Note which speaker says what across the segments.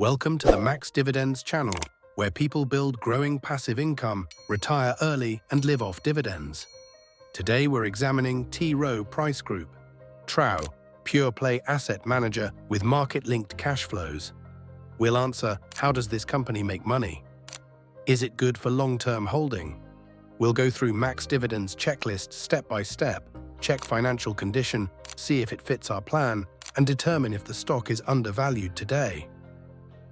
Speaker 1: Welcome to the MaxDividends channel, where people build growing passive income, retire early, and live off dividends. Today we're examining Rowe Price Group, TROW, pure-play asset manager with market-linked cash flows. We'll answer, how does this company make money? Is it good for long-term holding? We'll go through MaxDividends checklist step by step, check financial condition, see if it fits our plan, and determine if the stock is undervalued today.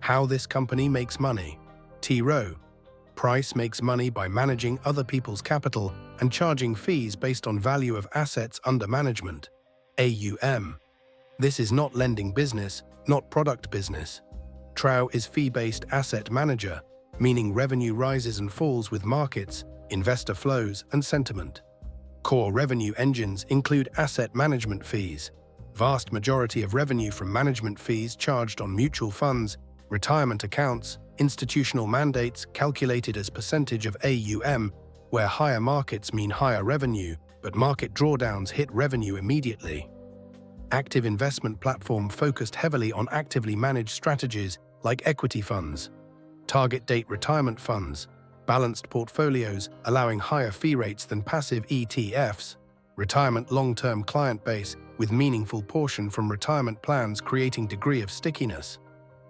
Speaker 1: How this company makes money. Rowe Price makes money by managing other people's capital and charging fees based on value of assets under management, AUM. This is not lending business, not product business. TROW is fee-based asset manager, meaning revenue rises and falls with markets, investor flows, and sentiment. Core revenue engines include asset management fees. Vast majority of revenue from management fees charged on mutual funds, retirement accounts, institutional mandates calculated as percentage of AUM, where higher markets mean higher revenue, but market drawdowns hit revenue immediately. Active investment platform focused heavily on actively managed strategies like equity funds, target date retirement funds, balanced portfolios allowing higher fee rates than passive ETFs, retirement long-term client base with meaningful portion from retirement plans creating degree of stickiness.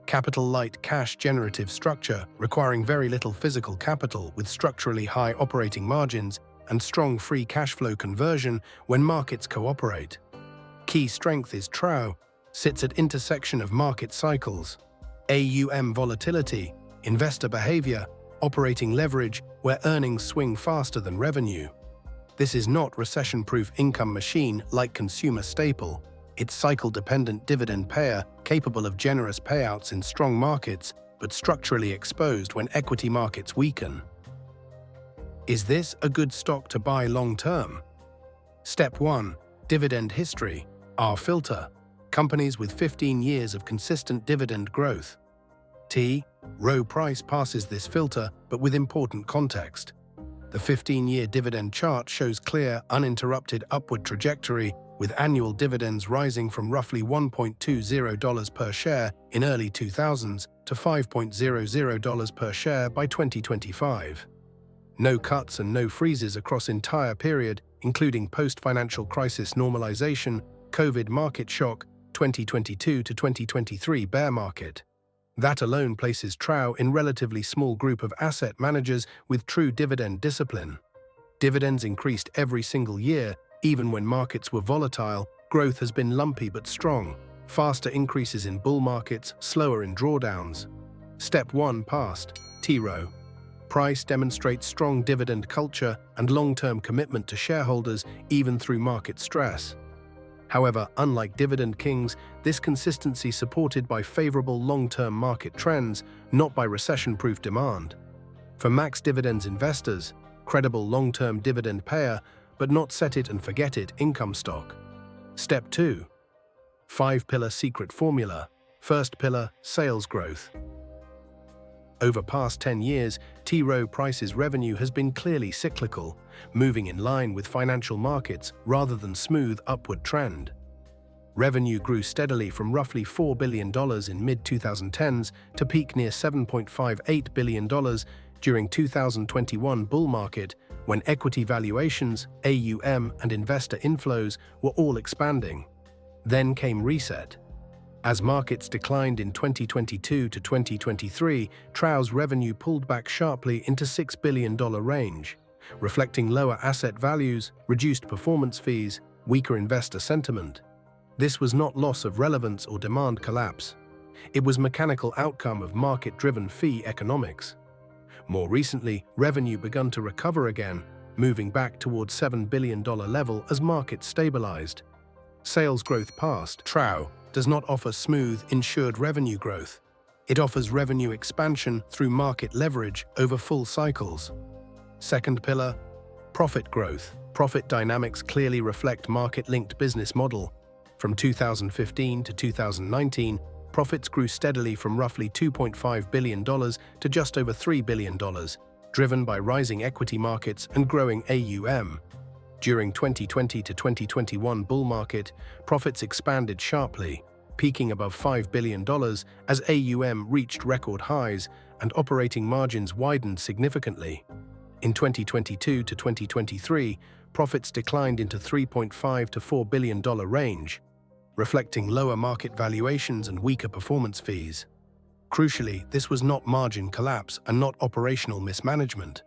Speaker 1: Capital-light cash-generative structure requiring very little physical capital with structurally high operating margins and strong free cash flow conversion when markets cooperate. Key strength is TROW, sits at intersection of market cycles, AUM volatility, investor behavior, operating leverage where earnings swing faster than revenue. This is not recession-proof income machine like consumer staple. It's cycle-dependent dividend payer capable of generous payouts in strong markets but structurally exposed when equity markets weaken. Is this a good stock to buy long-term? Step 1. Dividend history. Our filter. Companies with 15 years of consistent dividend growth. Rowe Price passes this filter but with important context. The 15-year dividend chart shows clear, uninterrupted upward trajectory with annual dividends rising from roughly $1.20 per share in early 2000s to $5.00 per share by 2025. No cuts and no freezes across entire period, including post-financial crisis normalization, COVID market shock, 2022 to 2023 bear market. That alone places TROW in relatively small group of asset managers with true dividend discipline. Dividends increased every single year. Even when markets were volatile, growth has been lumpy but strong. Faster increases in bull markets, slower in drawdowns. Step 1 passed. Rowe Price demonstrates strong dividend culture and long-term commitment to shareholders even through market stress. However, unlike dividend kings, this consistency supported by favorable long-term market trends, not by recession-proof demand. For MaxDividends investors, credible long-term dividend payer, but not set-it-and-forget-it income stock. Step 2. 5-pillar secret formula. First pillar, sales growth. Over past 10 years, Rowe Price's revenue has been clearly cyclical, moving in line with financial markets rather than smooth upward trend. Revenue grew steadily from roughly $4 billion in mid-2010s to peak near $7.58 billion during 2021 bull market, when equity valuations, AUM, and investor inflows were all expanding. Then came reset. As markets declined in 2022 to 2023, TROW's revenue pulled back sharply into $6 billion range, reflecting lower asset values, reduced performance fees, weaker investor sentiment. This was not loss of relevance or demand collapse. It was mechanical outcome of market-driven fee economics. More recently, revenue began to recover again, moving back towards $7 billion level as markets stabilized. Sales growth passed. TROW does not offer smooth, insured revenue growth. It offers revenue expansion through market leverage over full cycles. Second pillar, profit growth. Profit dynamics clearly reflect market-linked business model. From 2015 to 2019, profits grew steadily from roughly $2.5 billion to just over $3 billion, driven by rising equity markets and growing AUM. During 2020 to 2021 bull market, profits expanded sharply, peaking above $5 billion as AUM reached record highs and operating margins widened significantly. In 2022 to 2023, profits declined into $3.5 to $4 billion range, reflecting lower market valuations and weaker performance fees. Crucially, this was not margin collapse and not operational mismanagement.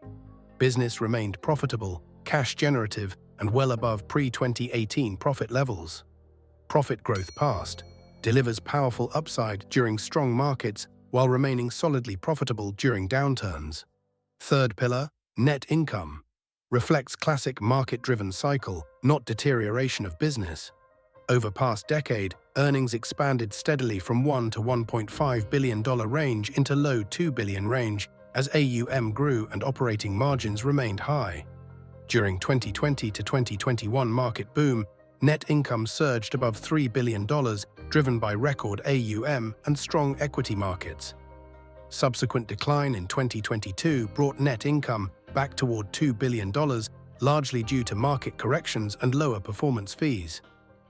Speaker 1: Business remained profitable, cash generative, and well above pre-2018 profit levels. Profit growth past delivers powerful upside during strong markets while remaining solidly profitable during downturns. Third pillar, net income, reflects classic market-driven cycle, not deterioration of business. Over past decade, earnings expanded steadily from $1 to $1.5 billion range into low $2 billion range as AUM grew and operating margins remained high. During 2020 to 2021 market boom, net income surged above $3 billion, driven by record AUM and strong equity markets. Subsequent decline in 2022 brought net income back toward $2 billion, largely due to market corrections and lower performance fees.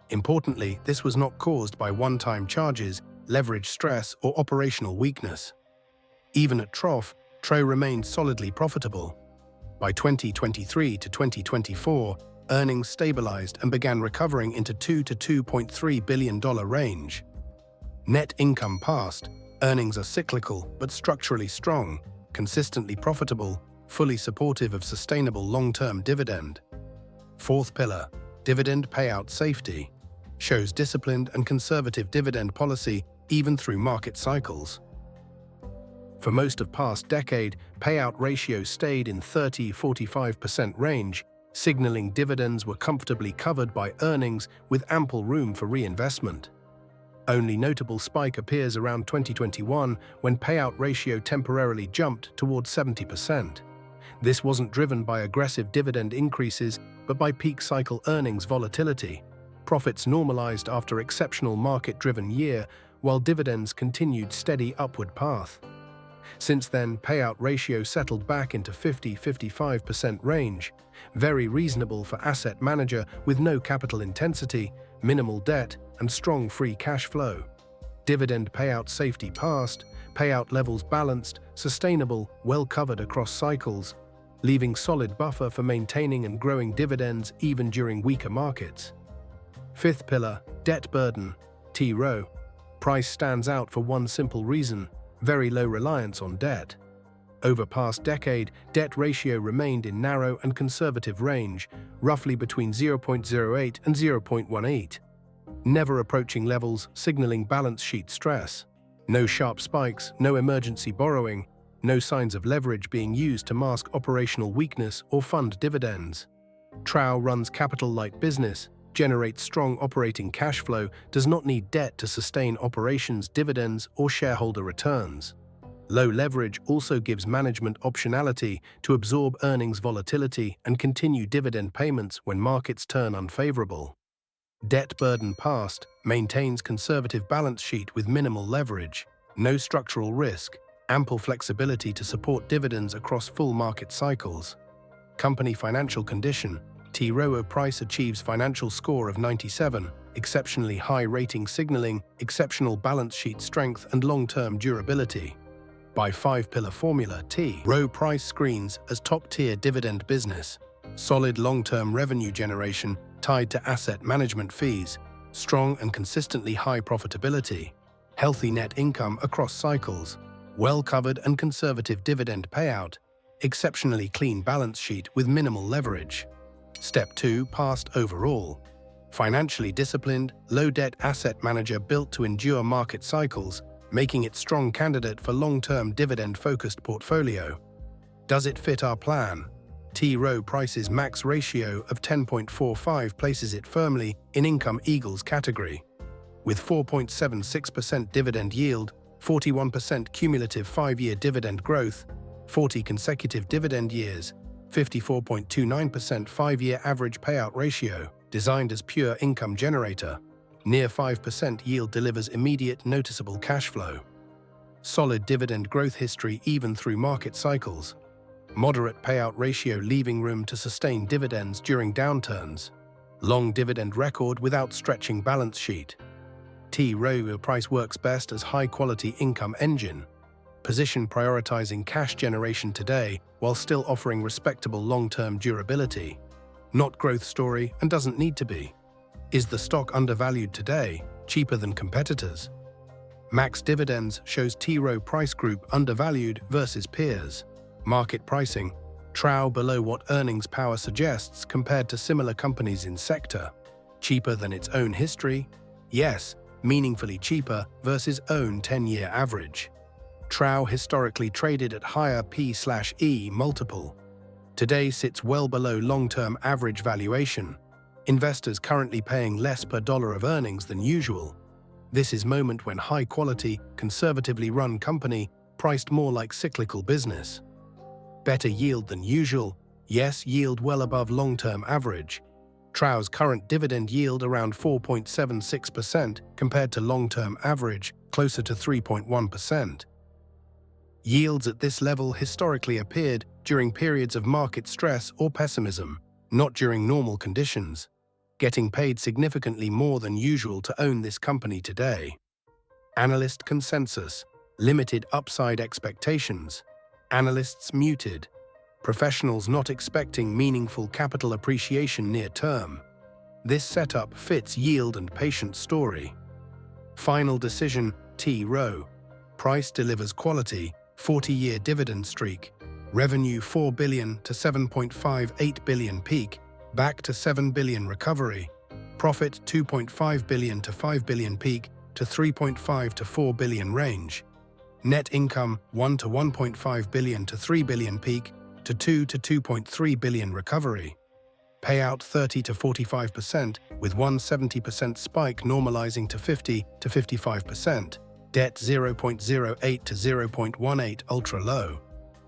Speaker 1: Importantly, this was not caused by one-time charges, leverage stress, or operational weakness. Even at trough, TROW remained solidly profitable. By 2023 to 2024, earnings stabilized and began recovering into $2 to $2.3 billion range. Net income past, earnings are cyclical but structurally strong, consistently profitable, fully supportive of sustainable long-term dividend. Fourth pillar, dividend payout safety, shows disciplined and conservative dividend policy even through market cycles. For most of past decade, payout ratio stayed in 30–45% range, signaling dividends were comfortably covered by earnings with ample room for reinvestment. Only notable spike appears around 2021 when payout ratio temporarily jumped towards 70%. This wasn't driven by aggressive dividend increases, but by peak cycle earnings volatility. Profits normalized after exceptional market-driven year, while dividends continued steady upward path. Since then, payout ratio settled back into 50–55% range, very reasonable for asset manager with no capital intensity, minimal debt, and strong free cash flow. Dividend payout safety past, payout levels balanced, sustainable, well covered across cycles, leaving solid buffer for maintaining and growing dividends even during weaker markets. Fifth pillar, debt burden, TROW. Price stands out for one simple reason: very low reliance on debt. Over past decade, debt ratio remained in narrow and conservative range, roughly between 0.08 and 0.18, never approaching levels signaling balance sheet stress. No sharp spikes, no emergency borrowing, no signs of leverage being used to mask operational weakness or fund dividends. TROW runs capital-light business, generates strong operating cash flow, does not need debt to sustain operations, dividends, or shareholder returns. Low leverage also gives management optionality to absorb earnings volatility and continue dividend payments when markets turn unfavorable. Debt burden past maintains conservative balance sheet with minimal leverage, no structural risk, ample flexibility to support dividends across full market cycles. Company financial condition: Rowe Price achieves financial score of 97, exceptionally high rating signaling, exceptional balance sheet strength and long-term durability. By five-pillar formula, Rowe Price screens as top-tier dividend business, solid long-term revenue generation tied to asset management fees, strong and consistently high profitability, healthy net income across cycles, well-covered and conservative dividend payout, exceptionally clean balance sheet with minimal leverage. Step 2, past overall. Financially disciplined, low-debt asset manager built to endure market cycles, making it strong candidate for long-term dividend-focused portfolio. Does it fit our plan? Rowe Price's max ratio of 10.45 places it firmly in Income Eagles category. With 4.76% dividend yield, 41% cumulative 5-year dividend growth, 40 consecutive dividend years, 54.29% 5-year average payout ratio, designed as pure income generator. Near 5% yield delivers immediate noticeable cash flow. Solid dividend growth history even through market cycles. Moderate payout ratio leaving room to sustain dividends during downturns. Long dividend record without stretching balance sheet. Rowe Price works best as high-quality income engine, position prioritizing cash generation today while still offering respectable long-term durability. Not growth story and doesn't need to be. Is the stock undervalued today, cheaper than competitors? MaxDividends shows Rowe Price Group undervalued versus peers. Market pricing, TROW below what earnings power suggests compared to similar companies in sector. Cheaper than its own history? Yes, meaningfully cheaper versus own 10-year average. TROW historically traded at higher P/E multiple. Today sits well below long-term average valuation. Investors currently paying less per dollar of earnings than usual. This is moment when high-quality, conservatively run company priced more like cyclical business. Better yield than usual? Yes, yield well above long-term average. TROW's current dividend yield around 4.76% compared to long-term average closer to 3.1%. Yields at this level historically appeared during periods of market stress or pessimism, not during normal conditions. Getting paid significantly more than usual to own this company today. Analyst consensus, limited upside expectations. Analysts muted. Professionals not expecting meaningful capital appreciation near term. This setup fits yield and patient story. Final decision, Rowe Price delivers quality, 40-year dividend streak, revenue $4 billion to $7.58 billion peak, back to $7 billion recovery, profit $2.5 billion to $5 billion peak to $3.5 to $4 billion range, net income $1 to $1.5 billion to $3 billion peak to $2 to $2.3 billion recovery, payout 30 to 45% with 170% spike normalizing to 50 to 55%. Debt 0.08 to 0.18 ultra low.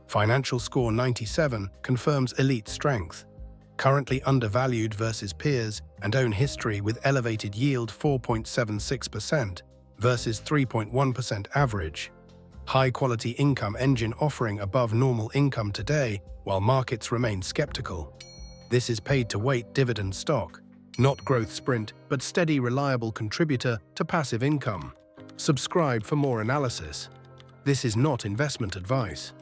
Speaker 1: Financial score 97 confirms elite strength. Currently undervalued versus peers and own history with elevated yield 4.76% versus 3.1% average. High-quality income engine offering above normal income today while markets remain skeptical. This is paid-to-wait dividend stock, not growth sprint but steady reliable contributor to passive income. Subscribe for more analysis. This is not investment advice.